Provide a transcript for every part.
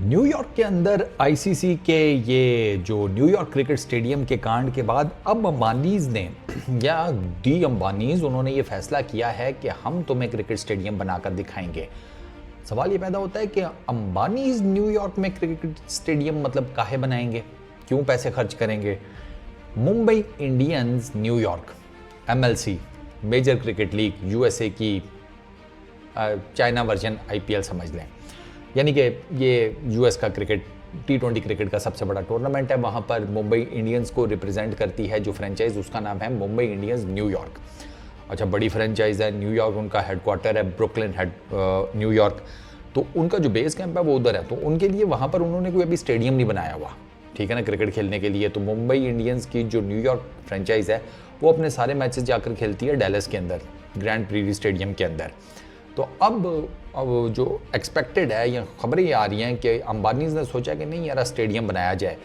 New York के अंदर ICC के ये जो न्यूयॉर्क क्रिकेट स्टेडियम के कांड के बाद अब अंबानीज ने या दी अंबानीज उन्होंने ये फैसला किया है कि हम तुम्हें क्रिकेट स्टेडियम बनाकर दिखाएंगे। सवाल ये पैदा होता है कि अंबानीज न्यूयॉर्क में क्रिकेट स्टेडियम मतलब काहे बनाएंगे, क्यों पैसे खर्च करेंगे। Mumbai Indians New York MLC major cricket league USA की चाइना वर्जन आईपीएल समझ लें, यानी कि ये यूएस का क्रिकेट T20 क्रिकेट का सबसे बड़ा टूर्नामेंट है। वहाँ पर मुंबई इंडियंस को रिप्रेजेंट करती है जो फ्रेंचाइज, उसका नाम है मुंबई इंडियंस न्यूयॉर्क। अच्छा, बड़ी फ्रेंचाइज है, न्यूयॉर्क उनका हेडक्वार्टर है, ब्रुकलिन न्यूयॉर्क। तो उनका जो बेस कैंप है वो उधर है, तो उनके लिए वहाँ पर उन्होंने कोई अभी स्टेडियम नहीं बनाया हुआ, ठीक है ना, क्रिकेट खेलने के लिए। तो मुंबई इंडियंस की जो न्यूयॉर्क फ्रेंचाइज है वो अपने सारे मैचेस जाकर खेलती है डैलस के अंदर, ग्रैंड प्रीरी स्टेडियम के अंदर। तो अब जो एक्सपेक्टेड है या खबरें ये आ रही हैं कि अंबानीज ने सोचा कि नहीं यार स्टेडियम बनाया जाए।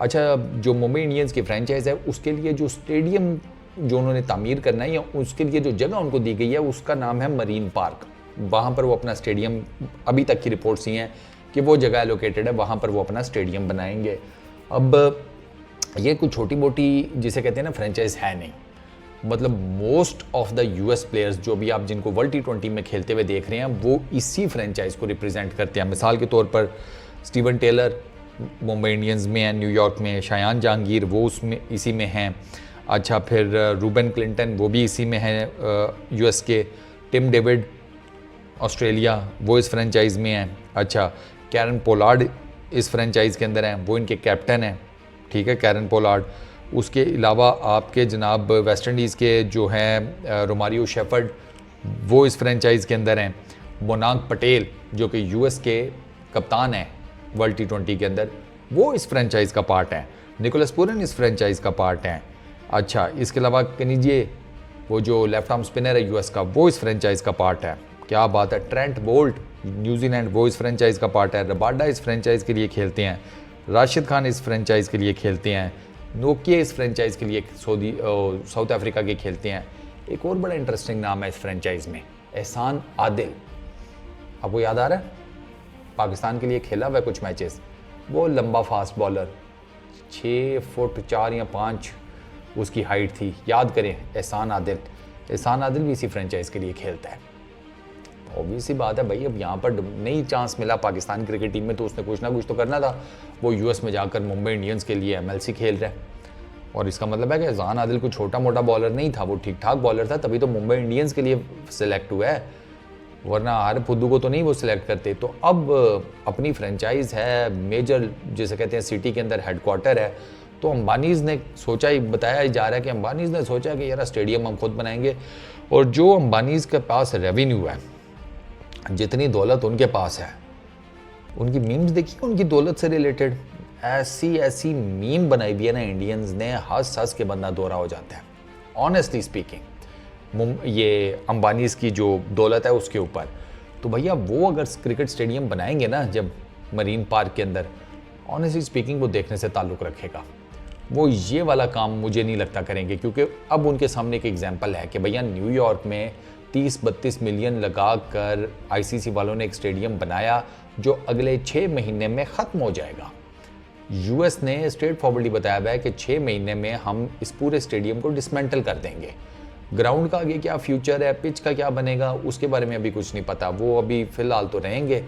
अच्छा, जो मुंबई इंडियंस की फ्रेंचाइज है उसके लिए जो स्टेडियम जो उन्होंने तामीर करना है या उसके लिए जो जगह उनको दी गई है उसका नाम है मरीन पार्क। वहाँ पर वो अपना स्टेडियम, अभी तक की रिपोर्ट्स ये हैं कि वो जगह एलोकेटेड है, वहाँ पर वो अपना स्टेडियम बनाएंगे। अब ये कुछ छोटी मोटी जिसे कहते हैं ना फ्रेंचाइज है नहीं, मतलब most of the US players जो भी आप जिनको वर्ल्ड T20 में खेलते हुए देख रहे हैं वो इसी फ्रेंचाइज को रिप्रेजेंट करते हैं। मिसाल के तौर पर स्टीवन टेलर मुंबई इंडियंस में है न्यूयॉर्क में, शायान जहांगीर वो उसमें इसी में हैं। अच्छा, फिर रूबन क्लिंटन वो भी इसी में है यूएस के, टिम डेविड ऑस्ट्रेलिया वो इस फ्रेंचाइज में हैं। अच्छा, कैरन पोलार्ड इस फ्रेंचाइज के अंदर हैं, वो इनके कैप्टन हैं, ठीक है, कैरन पोलार्ड। उसके अलावा आपके जनाब वेस्ट इंडीज़ के जो हैं रोमारियो शेफर्ड वो इस फ्रेंचाइज़ के अंदर हैं। मोनांक पटेल जो कि यूएस के कप्तान हैं वर्ल्ड T20 के अंदर, वो इस फ्रेंचाइज़ का पार्ट हैं। निकोलस पूरन इस फ्रेंचाइज़ का पार्ट हैं। अच्छा, इसके अलावा कनीजिए वो जो लेफ्ट आर्म स्पिनर है यूएस का, वो इस फ्रेंचाइज़ का पार्ट है। क्या बात है। ट्रेंट बोल्ट न्यूजीलैंड वो इस फ्रेंचाइज़ का पार्ट है। रबाडा इस फ्रेंचाइज़ के लिए खेलते हैं। राशिद खान इस फ्रेंचाइज़ के लिए खेलते हैं। नोकिया इस फ्रेंचाइज़ के लिए साउथ अफ्रीका के खेलते हैं। एक और बड़ा इंटरेस्टिंग नाम है इस फ्रेंचाइज़ में, एहसान आदिल। आपको याद आ रहा है, पाकिस्तान के लिए खेला हुआ कुछ मैचेस। वो लंबा फास्ट बॉलर, 6 फुट 4 या 5 उसकी हाइट थी, याद करें, एहसान आदिल। एहसान आदिल भी इसी फ्रेंचाइज़ के लिए खेलता है। ऑब्वियस सी बात है भाई, अब यहाँ पर नहीं चांस मिला पाकिस्तान क्रिकेट टीम में तो उसने कुछ ना कुछ तो करना था। वो यूएस में जाकर मुंबई इंडियंस के लिए एमएलसी खेल रहा है, और इसका मतलब है कि एहसान आदिल कोई छोटा मोटा बॉलर नहीं था, वो ठीक ठाक बॉलर था, तभी तो मुंबई इंडियंस के लिए सिलेक्ट हुआ है, वरना हर फुद्दू को तो नहीं वो सिलेक्ट करते। तो अब अपनी फ्रेंचाइज है, मेजर जिसे कहते हैं सिटी के अंदर हेडक्वार्टर है, तो अंबानीज ने सोचा, ही बताया जा रहा है कि अंबानीज ने सोचा कि यार स्टेडियम हम खुद बनाएंगे। और जो अंबानीज के पास रेवेन्यू है, जितनी दौलत उनके पास है, उनकी मीम्स देखिए उनकी दौलत से रिलेटेड, ऐसी ऐसी मीम बनाई हुई है ना इंडियंस ने, हंस हंस के बंदा दोहरा हो जाता है ऑनेस्टली स्पीकिंग। ये अंबानीज की जो दौलत है उसके ऊपर, तो भैया वो अगर क्रिकेट स्टेडियम बनाएंगे ना जब मरीन पार्क के अंदर, ऑनेस्टली स्पीकिंग वो देखने से ताल्लुक़ रखेगा। वो ये वाला काम मुझे नहीं लगता करेंगे, क्योंकि अब उनके सामने एक एग्जाम्पल है कि भैया न्यूयॉर्क में 30-32 मिलियन लगा कर आईसीसी वालों ने एक स्टेडियम बनाया जो अगले 6 महीने में ख़त्म हो जाएगा। यूएस ने स्ट्रेट फॉरवर्डली बताया हुआ है कि 6 महीने में हम इस पूरे स्टेडियम को डिसमेंटल कर देंगे। ग्राउंड का आगे क्या फ्यूचर है, पिच का क्या बनेगा, उसके बारे में अभी कुछ नहीं पता। वो अभी फ़िलहाल तो रहेंगे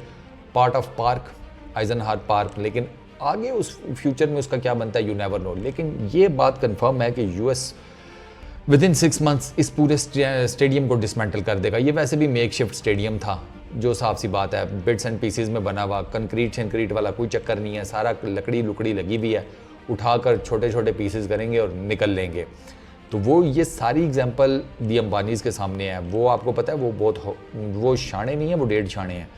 पार्ट ऑफ पार्क, आइजनहार पार्क, लेकिन आगे उस फ्यूचर में उसका क्या बनता है यू नेवर नो। लेकिन ये बात कन्फर्म है कि यूएस विदिन 6 मंथ्स इस पूरे स्टेडियम को डिसमेंटल कर देगा। ये वैसे भी मेक शिफ्ट स्टेडियम था, जो साफ सी बात है, बिट्स एंड पीसेस में बना हुआ, कंक्रीट वाला कोई चक्कर नहीं है, सारा लकड़ी लुकड़ी लगी हुई है, उठाकर छोटे छोटे पीसेस करेंगे और निकल लेंगे। तो वो ये सारी एग्जांपल दी अंबानीज के सामने है। वो आपको पता है वो शाणे नहीं है, वो 1.5 शाणे हैं।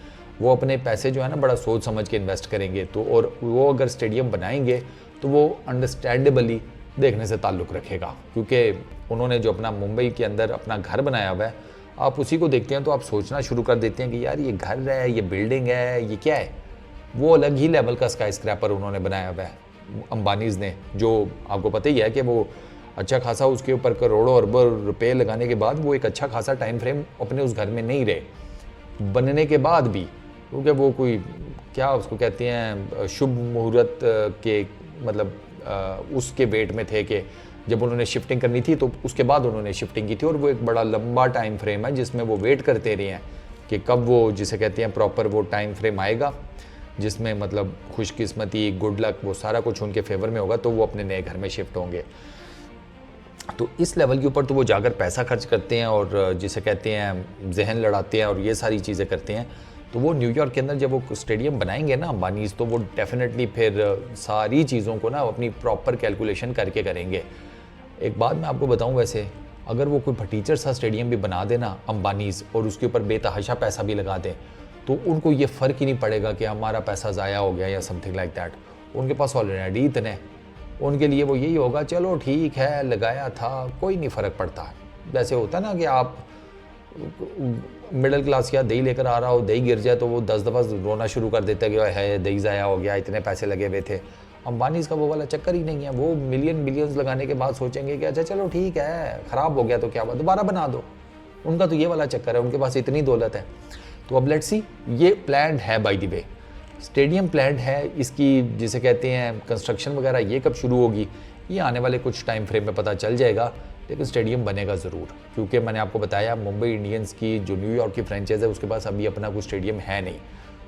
वो अपने पैसे जो है ना बड़ा सोच समझ के इन्वेस्ट करेंगे, तो और वो अगर स्टेडियम बनाएंगे तो वो अंडरस्टैंडेबली देखने से ताल्लुक़ रखेगा, क्योंकि उन्होंने जो अपना मुंबई के अंदर अपना घर बनाया हुआ है, आप उसी को देखते हैं तो आप सोचना शुरू कर देते हैं कि यार ये घर है, ये बिल्डिंग है, ये क्या है। वो अलग ही लेवल का स्काई स्क्रैपर उन्होंने बनाया हुआ है अंबानीज ने, जो आपको पता ही है कि वो अच्छा खासा उसके ऊपर करोड़ों अरबों रुपए लगाने के बाद वो एक अच्छा खासा टाइम फ्रेम अपने उस घर में नहीं रहे, बनने के बाद भी, क्योंकि वो कोई क्या उसको कहते हैं शुभ मुहूर्त के मतलब उसके वेट में थे कि जब उन्होंने शिफ्टिंग करनी थी तो उसके बाद उन्होंने शिफ्टिंग की थी, और वो एक बड़ा लंबा टाइम फ्रेम है जिसमें वो वेट करते रहे हैं कि कब वो जिसे कहते हैं प्रॉपर वो टाइम फ्रेम आएगा जिसमें मतलब खुशकिस्मती, गुड लक, वो सारा कुछ उनके फेवर में होगा तो वो अपने नए घर में शिफ्ट होंगे। तो इस लेवल के ऊपर तो वो जाकर पैसा खर्च करते हैं और जिसे कहते हैं जहन लड़ाते हैं और ये सारी चीज़ें करते हैं। तो वो न्यूयॉर्क के अंदर जब वो स्टेडियम बनाएंगे ना अंबानीज़, तो वो डेफिनेटली फिर सारी चीज़ों को ना अपनी प्रॉपर कैलकुलेशन करके करेंगे। एक बात मैं आपको बताऊं, वैसे अगर वो कोई फटीचर सा स्टेडियम भी बना देना अंबानीज़ और उसके ऊपर बेतहाशा पैसा भी लगा दें, तो उनको ये फ़र्क ही नहीं पड़ेगा कि हमारा पैसा ज़ाया हो गया या समथिंग लाइक दैट। उनके पास ऑलरेडी इतने, उनके लिए वो यही होगा चलो ठीक है लगाया था, कोई नहीं फ़र्क पड़ता। जैसे होता ना कि आप मिडिल क्लास या दही लेकर आ रहा हो, दही गिर जाए तो वो 10 दफ़ा रोना शुरू कर देता है कि है दही ज़ाया हो गया, इतने पैसे लगे हुए थे। अंबानीज़ का वो वाला चक्कर ही नहीं है। वो मिलियन बिलियंस लगाने के बाद सोचेंगे कि अच्छा चलो ठीक है, ख़राब हो गया तो क्या हुआ, दोबारा बना दो। उनका तो ये वाला चक्कर है, उनके पास इतनी दौलत है। तो अब लेट्स सी, ये प्लान्ड है by the way, stadium planned है, इसकी जिसे कहते हैं कंस्ट्रक्शन वगैरह ये कब शुरू होगी ये आने वाले कुछ टाइम फ्रेम में पता चल जाएगा, लेकिन स्टेडियम बनेगा ज़रूर। क्योंकि मैंने आपको बताया मुंबई इंडियंस की जो न्यूयॉर्क की फ्रेंचाइज है उसके पास अभी अपना कोई स्टेडियम है नहीं।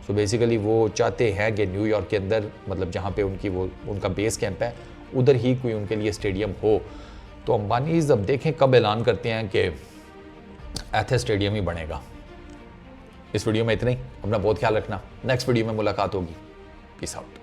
सो बेसिकली वो चाहते हैं कि न्यूयॉर्क के अंदर मतलब जहाँ पे उनका बेस कैंप है उधर ही कोई उनके लिए स्टेडियम हो। तो अंबानीज़ अब देखें कब ऐलान करते हैं कि एथे स्टेडियम ही बनेगा। इस वीडियो में इतना ही, अपना बहुत ख्याल रखना, नेक्स्ट वीडियो में मुलाकात होगी, पीस आउट।